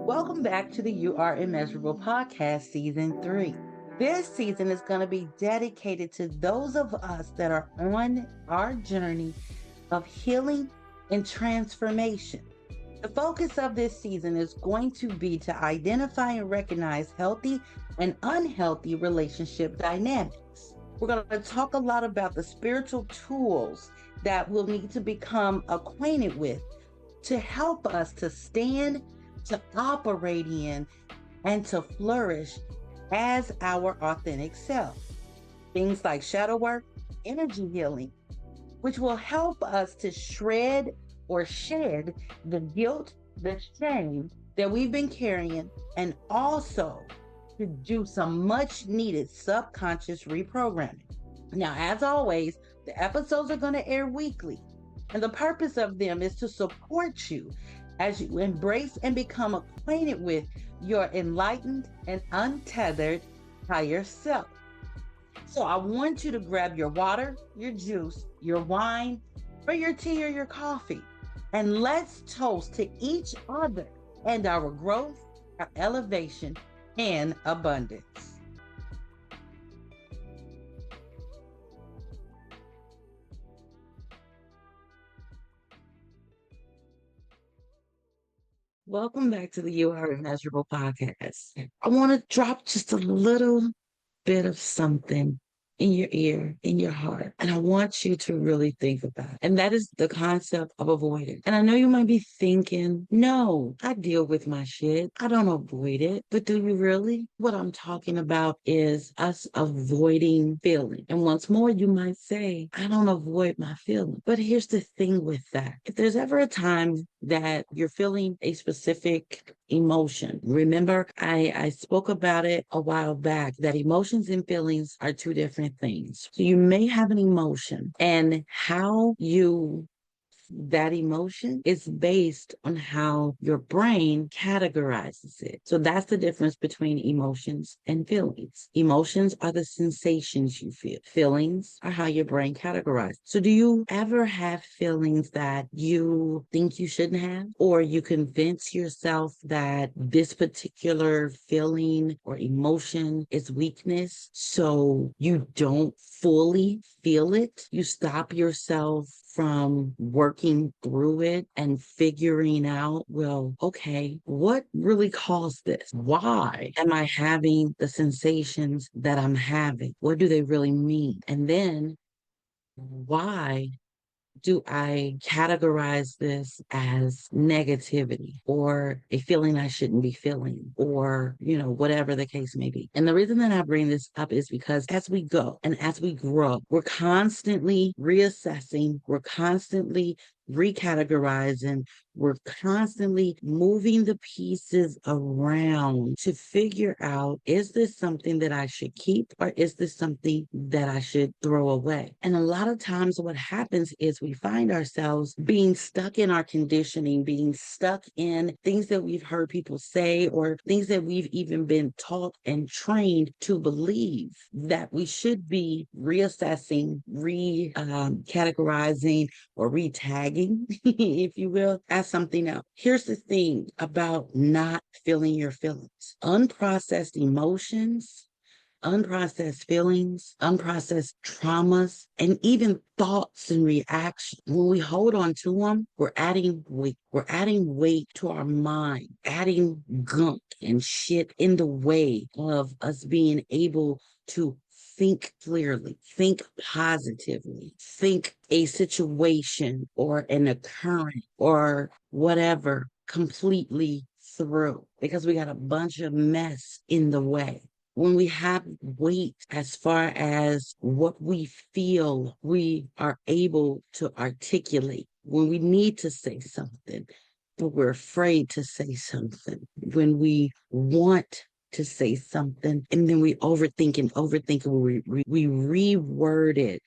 Welcome back to the UR Immeasurable Podcast Season 3. This season is going to be dedicated to those of us that are on our journey of healing and transformation. The focus of this season is going to be to identify and recognize healthy and unhealthy relationship dynamics. We're going to talk a lot about the spiritual tools that we'll need to become acquainted with to help us to stand, to operate in, and to flourish as our authentic self. Things like shadow work, energy healing, which will help us to shred or shed the guilt, the shame that we've been carrying, and also to do some much needed subconscious reprogramming. Now, as always, the episodes are going to air weekly, and the purpose of them is to support you as you embrace and become acquainted with your enlightened and untethered higher self. So I want you to grab your water, your juice, your wine, or your tea or your coffee, and let's toast to each other and our growth, our elevation, and abundance. Welcome back to the UR Immeasurable Podcast. I want to drop just a little bit of something in your ear, in your heart, and I want you to really think about it. And that is the concept of avoidance. And I know you might be thinking, no, I deal with my shit. I don't avoid it. But do you really? What I'm talking about is us avoiding feeling. And once more, you might say, I don't avoid my feeling. But here's the thing with that. If there's ever a time that you're feeling a specific emotion. Remember, I spoke about it a while back, that emotions and feelings are two different things. So you may have an emotion, and how that emotion is based on how your brain categorizes it. So that's the difference between emotions and feelings. Emotions are the sensations you feel. Feelings are how your brain categorizes. So do you ever have feelings that you think you shouldn't have, or you convince yourself that this particular feeling or emotion is weakness, so you don't fully feel it? You stop yourself from working through it and figuring out, well, okay, what really caused this? Why am I having the sensations that I'm having? What do they really mean? And then why do I categorize this as negativity or a feeling I shouldn't be feeling, or, whatever the case may be? And the reason that I bring this up is because as we go and as we grow, we're constantly reassessing, we're constantly recategorizing, we're constantly moving the pieces around to figure out, is this something that I should keep, or is this something that I should throw away? And a lot of times what happens is we find ourselves being stuck in our conditioning, being stuck in things that we've heard people say, or things that we've even been taught and trained to believe that we should be reassessing, categorizing, or re-tagging, if you will, as something else. Here's the thing about not feeling your feelings. Unprocessed emotions, unprocessed feelings, unprocessed traumas, and even thoughts and reactions. When we hold on to them, we're adding weight. We're adding weight to our mind, adding gunk and shit in the way of us being able to think clearly, think positively, think a situation or an occurrence or whatever completely through, because we got a bunch of mess in the way. When we have weight as far as what we feel, we are able to articulate. When we need to say something, but we're afraid to say something. When we want to say something, and then we overthink and we reword it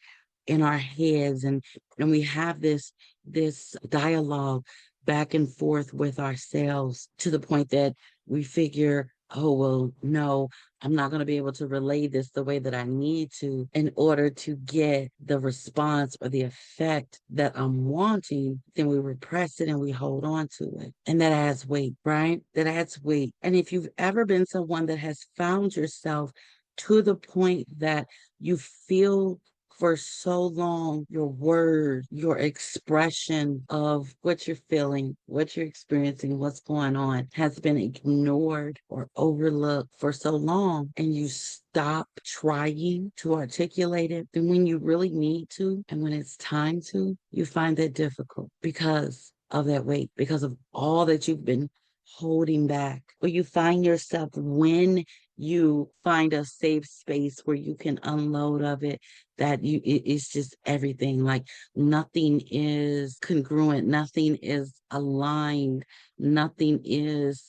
in our heads, and we have this dialogue back and forth with ourselves to the point that we figure, oh, well, no, I'm not going to be able to relay this the way that I need to in order to get the response or the effect that I'm wanting, then we repress it and we hold on to it. And that adds weight, right? That adds weight. And if you've ever been someone that has found yourself to the point that you feel for so long, your word, your expression of what you're feeling, what you're experiencing, what's going on has been ignored or overlooked for so long, and you stop trying to articulate it, then when you really need to and when it's time to, you find that difficult because of that weight, because of all that you've been holding back. Or you find yourself when you find a safe space where you can unload of it, that it's just everything, like nothing is congruent, nothing is aligned, nothing is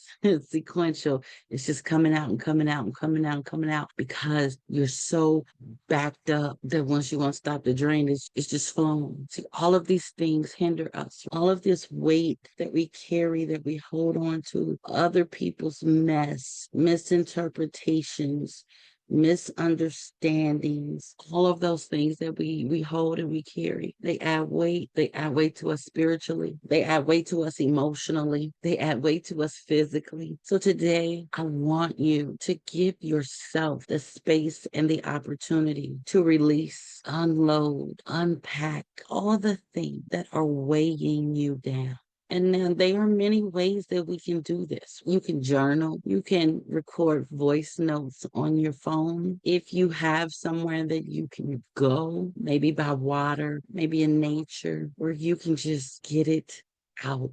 sequential. It's just coming out and coming out and coming out and coming out because you're so backed up that once you want to stop the drain, it's just flowing. See, all of these things hinder us. All of this weight that we carry, that we hold on to, other people's mess, misinterpretations, misunderstandings, all of those things that we hold and we carry. They add weight. They add weight to us spiritually. They add weight to us emotionally. They add weight to us physically. So today, I want you to give yourself the space and the opportunity to release, unload, unpack all the things that are weighing you down. And then there are many ways that we can do this. You can journal. You can record voice notes on your phone. If you have somewhere that you can go, maybe by water, maybe in nature, where you can just get it out.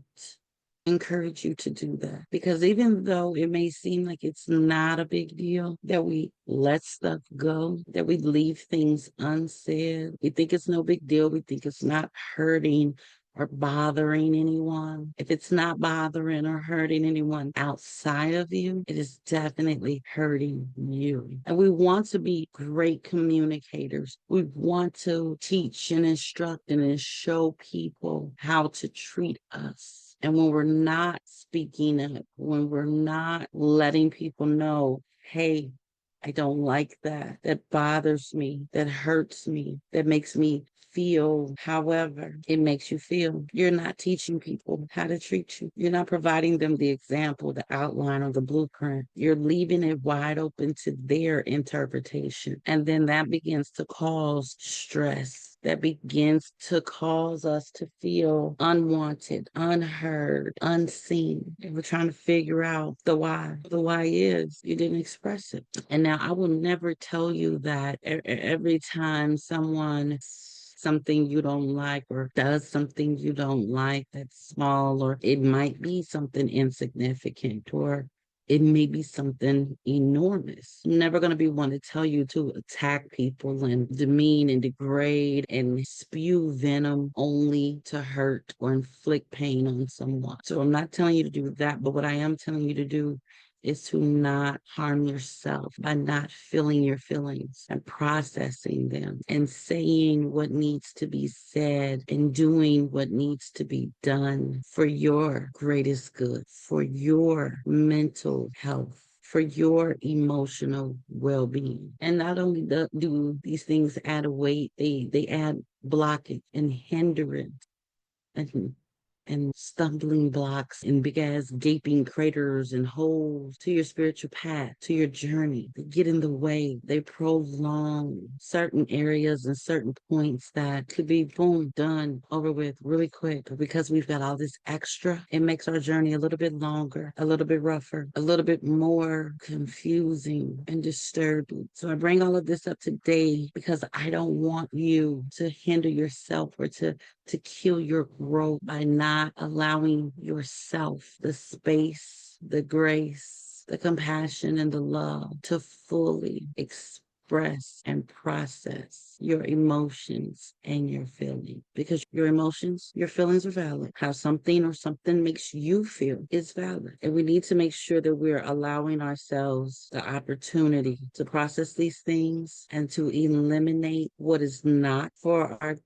Encourage you to do that, because even though it may seem like it's not a big deal that we let stuff go, that we leave things unsaid, we think it's no big deal, we think it's not hurting or bothering anyone. If it's not bothering or hurting anyone outside of you, it is definitely hurting you. And we want to be great communicators. We want to teach and instruct and show people how to treat us. And when we're not speaking up, when we're not letting people know, hey, I don't like that. That bothers me. That hurts me. That makes me feel however it makes you feel. You're not teaching people how to treat you. You're not providing them the example, the outline, or the blueprint. You're leaving it wide open to their interpretation. And then that begins to cause stress. That begins to cause us to feel unwanted, unheard, unseen. And we're trying to figure out the why. The why is you didn't express it. And now I will never tell you that every time someone something you don't like or does something you don't like that's small, or it might be something insignificant, or it may be something enormous. I'm never going to be one to tell you to attack people and demean and degrade and spew venom only to hurt or inflict pain on someone. So I'm not telling you to do that, but what I am telling you to do is to not harm yourself by not feeling your feelings and processing them and saying what needs to be said and doing what needs to be done for your greatest good, for your mental health, for your emotional well-being. And not only do these things add weight, they add blockage and hindrance and stumbling blocks and big ass gaping craters and holes to your spiritual path, to your journey. They get in the way. They prolong certain areas and certain points that could be boom, done, over with really quick. But because we've got all this extra, it makes our journey a little bit longer, a little bit rougher, a little bit more confusing and disturbing. So I bring all of this up today because I don't want you to hinder yourself or to kill your growth by not allowing yourself the space, the grace, the compassion, and the love to fully express and process your emotions and your feelings. Because your emotions, your feelings are valid. How something or something makes you feel is valid. And we need to make sure that we're allowing ourselves the opportunity to process these things and to eliminate what is not for our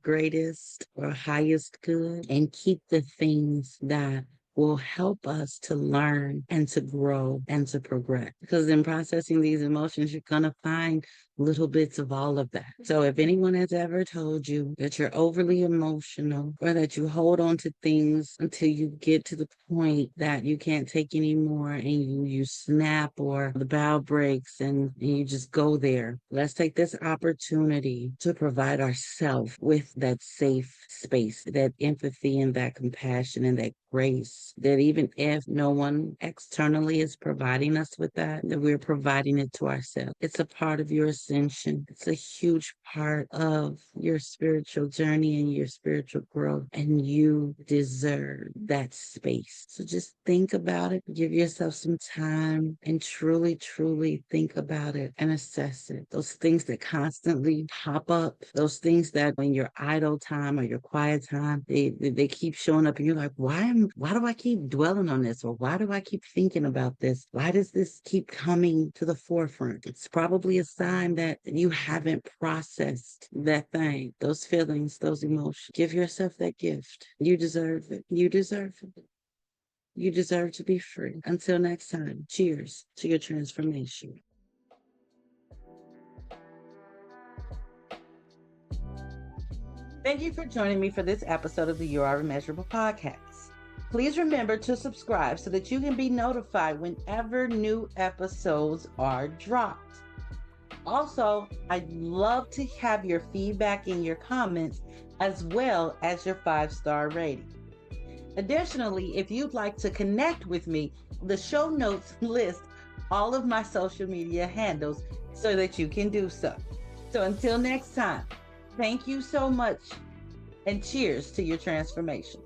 greatest or highest good, and keep the things that will help us to learn and to grow and to progress. Because in processing these emotions, you're going to find little bits of all of that. So if anyone has ever told you that you're overly emotional or that you hold on to things until you get to the point that you can't take anymore and you snap or the bow breaks and you just go there, let's take this opportunity to provide ourselves with that safe space, that empathy and that compassion and that grace, that even if no one externally is providing us with that we're providing it to ourselves. It's a part of your ascension. It's a huge part of your spiritual journey and your spiritual growth, and you deserve that space. So just think about it, give yourself some time, and truly, truly think about it and assess it. Those things that constantly pop up, those things that when your idle time or your quiet time, they keep showing up and you're like, why do I keep dwelling on this? Or why do I keep thinking about this? Why does this keep coming to the forefront? It's probably a sign that you haven't processed that thing, those feelings, those emotions. Give yourself that gift. You deserve it. You deserve it. You deserve to be free. Until next time, cheers to your transformation. Thank you for joining me for this episode of the UR Immeasurable Podcast. Please remember to subscribe so that you can be notified whenever new episodes are dropped. Also, I'd love to have your feedback and your comments as well as your 5-star rating. Additionally, if you'd like to connect with me, the show notes list all of my social media handles so that you can do so. So until next time, thank you so much and cheers to your transformation.